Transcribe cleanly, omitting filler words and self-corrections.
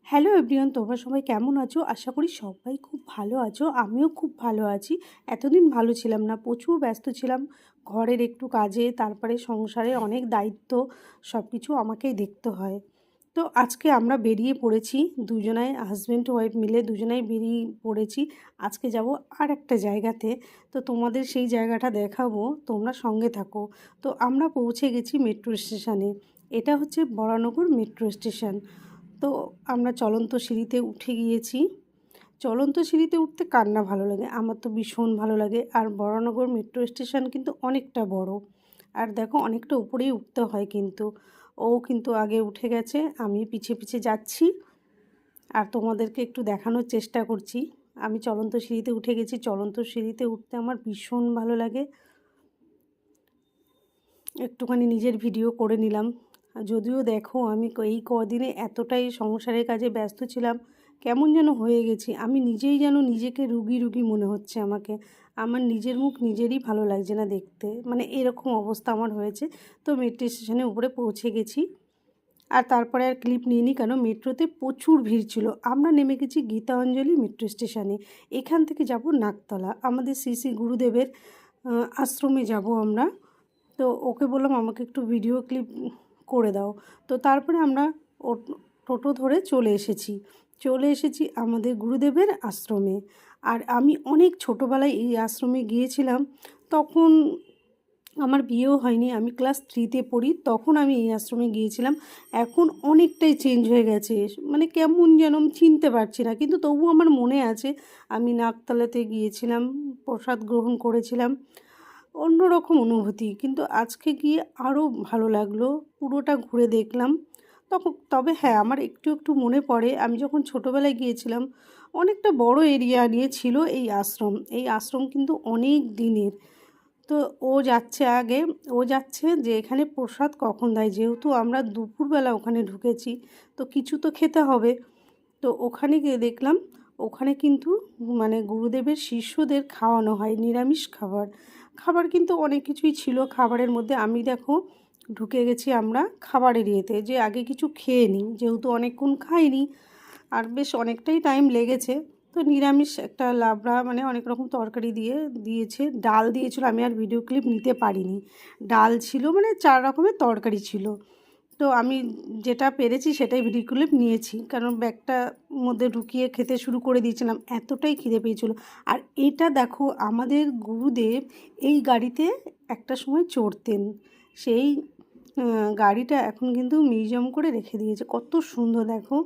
Hello everyone, তোমরা সবাই কেমন আছো? আশা করি সবাই খুব ভালো আছো। আমিও খুব ভালো আছি। এতদিন ভালো ছিলাম না, প্রচুর ব্যস্ত ছিলাম ঘরের একটু কাজে, তারপরে সংসারে অনেক দায়িত্ব, সব কিছু আমাকেই দেখতে হয়। তো আজকে আমরা বেরিয়ে পড়েছি, দুজনাই হাজব্যান্ড ওয়াইফ মিলে দুজনাই বেরিয়ে পড়েছি। আজকে যাব আর একটা জায়গাতে, তো তোমাদের সেই জায়গাটা দেখাবো, তোমরা সঙ্গে থাকো। তো আমরা পৌঁছে গেছি মেট্রো স্টেশনে। এটা হচ্ছে বরানগর মেট্রো স্টেশন। তো আমরা চলন্ত সিঁড়িতে উঠে গিয়েছি। চলন্ত সিঁড়িতে উঠতে কার না ভালো লাগে, আমার তো ভীষণ ভালো লাগে। আর বরানগর মেট্রো স্টেশন কিন্তু অনেকটা বড়, আর দেখো অনেকটা উপরেই উঠতে হয় কিন্তু। ও কিন্তু আগে উঠে গেছে, আমি পিছে পিছে যাচ্ছি আর তোমাদেরকে একটু দেখানোর চেষ্টা করছি। আমি চলন্ত সিঁড়িতে উঠে গেছি। চলন্ত সিঁড়িতে উঠতে আমার ভীষণ ভালো লাগে। একটুখানি নিজের ভিডিও করে নিলাম। যদিও দেখো আমি এই কদিনে এতটাই সংসারের কাজে ব্যস্ত ছিলাম, কেমন যেন হয়ে গেছি। আমি নিজেই যেন নিজেকে রুগী রুগী মনে হচ্ছে আমাকে। আমার নিজের মুখ নিজেরই ভালো লাগছে না দেখতে, মানে এরকম অবস্থা আমার হয়েছে। তো মেট্রো স্টেশনে উপরে পৌঁছে গেছি। আর তারপরে আর ক্লিপ নিইনি, কেন মেট্রোতে প্রচুর ভিড় ছিল। আমরা নেমে গেছি গীতাঞ্জলি মেট্রো স্টেশনে। এখান থেকে যাব নাকতলা, আমাদের শ্রী শ্রী গুরুদেবের আশ্রমে যাব আমরা। তো ওকে বললাম আমাকে একটু ভিডিও ক্লিপ করে দাও। তো তারপরে আমরা ও টোটো ধরে চলে এসেছি আমাদের গুরুদেবের আশ্রমে। আর আমি অনেক ছোটোবেলায় এই আশ্রমে গিয়েছিলাম। তখন আমার বিয়েও হয়নি, আমি ক্লাস 3তে পড়ি, তখন আমি এই আশ্রমে গিয়েছিলাম। এখন অনেকটাই চেঞ্জ হয়ে গেছে, মানে কেমন যেন আমি চিনতে পারছি না, কিন্তু তবু আমার মনে আছে আমি নাকতলাতে গিয়েছিলাম, প্রসাদ গ্রহণ করেছিলাম। অন্যরকম অনুভূতি, কিন্তু আজকে গিয়ে আরও ভালো লাগলো, পুরোটা ঘুরে দেখলাম। তবে হ্যাঁ, আমার একটু একটু মনে পড়ে আমি যখন ছোটোবেলায় গিয়েছিলাম, অনেকটা বড় এরিয়া নিয়ে ছিল এই আশ্রম। এই আশ্রম কিন্তু অনেক দিনের। তো ও যাচ্ছে যে এখানে প্রসাদ কখন দেয়, যেহেতু আমরা দুপুরবেলা ওখানে ঢুকেছি, তো কিছু তো খেতে হবে। তো ওখানে গিয়ে দেখলাম ওখানে কিন্তু মানে গুরুদেবের শিষ্যদের খাওয়ানো হয় নিরামিষ খাবার। খাবার কিন্তু অনেক কিছুই ছিল খাবারের মধ্যে। আমি দেখো ঢুকে গেছি আমরা খাবারের ইয়েতে, যে আগে কিছু খেয়ে নিই, যেহেতু অনেকক্ষণ খাইনি আর বেশ অনেকটাই টাইম লেগেছে। তো নিরামিষ একটা লাবড়া, মানে অনেক রকম তরকারি দিয়েছে, ডাল দিয়েছিল, আমি আর ভিডিও ক্লিপ নিতে পারিনি। ডাল ছিল, মানে 4 রকমের তরকারি ছিল। তো আমি যেটা পেরেছি সেটাই ভিডিও ক্লিপ নিয়েছি, কারণ ব্যাগটা মধ্যে ঢুকিয়ে খেতে শুরু করে দিয়েছিলাম, এতটাই খিদে পেয়েছিল। আর এটা দেখো আমাদের গুরুদেব এই গাড়িতে একটা সময় চড়তেন। সেই গাড়িটা এখন কিন্তু মিউজিয়াম করে রেখে দিয়েছে, কত সুন্দর দেখো।